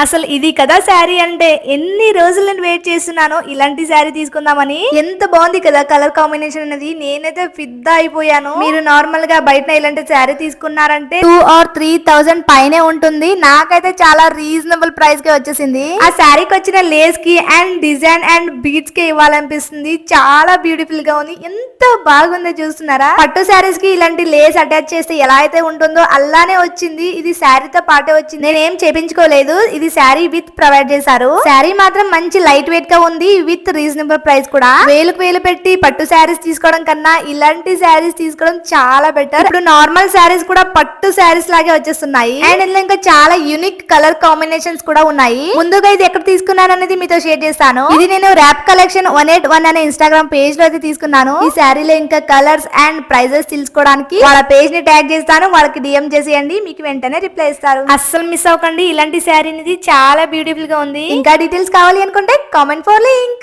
అసలు ఇది కదా శారీ అంటే ఎన్ని రోజులు నేను వెయిట్ చేస్తున్నానో ఇలాంటి శారీ తీసుకుందామని. ఎంత బాగుంది కదా కలర్ కాంబినేషన్ అనేది. నేనైతే ఫిదా అయిపోయాను. మీరు నార్మల్ గా బయట ఇలాంటి శారీ తీసుకున్నారంటే 2,000 or 3,000 పైనే ఉంటుంది. నాకైతే చాలా రీజనబుల్ ప్రైస్ కి వచ్చేసింది. ఆ శారీకి వచ్చిన లేస్ కి అండ్ డిజైన్ అండ్ బీడ్స్ కి ఇవ్వాలనిపిస్తుంది. చాలా బ్యూటిఫుల్ గా ఉంది. ఎంత బాగుందో చూస్తున్నారా. పట్టు శారీస్ కి ఇలాంటి లేస్ అటాచ్ చేస్తే ఎలా అయితే ఉంటుందో అలానే వచ్చింది. ఇది శారీతో పాటే వచ్చింది. నేనేం చేపించుకోలేదు. ఇది శారీ విత్ ప్రొవైడ్ చేశారు. శారీ మాత్రం మంచి లైట్ వెయిట్ గా ఉంది. విత్ రీజనబుల్ ప్రైస్ కూడా. వేలుకు వేలు పెట్టి పట్టు శారీస్ తీసుకోవడం కన్నా ఇలాంటి శారీస్ తీసుకోవడం చాలా బెటర్. ఇప్పుడు నార్మల్ శారీస్ కూడా పట్టు శారీస్ లాగే వచ్చేస్తున్నాయి. అండ్ ఇందులో ఇంకా చాలా యూనిక్ కలర్ కాంబినేషన్స్ కూడా ఉన్నాయి. ముందుగా ఇది ఎక్కడ తీసుకున్నాను అనేది మీతో షేర్ చేస్తాను. ఇది నేను ర్యాప్ కలెక్షన్ 181 అనే ఇన్స్టాగ్రామ్ పేజ్ లో అయితే తీసుకున్నాను. ఈ శారీలో ఇంకా కలర్స్ అండ్ ప్రైజెస్ తెలుసుకోవడానికి వాళ్ళ పేజ్ ని ట్యాగ్ చేస్తాను. వాళ్ళకి డిఎం చేసేయండి. మీకు వెంటనే రిప్లై ఇస్తారు. అస్సలు మిస్ అవ్వకండి. ఇలాంటి శారీ అనేది చాలా బ్యూటిఫుల్ గా ఉంది. ఇంకా డీటెయిల్స్ కావాలి అనుకుంటే కామెంట్ ఫర్ లింక్.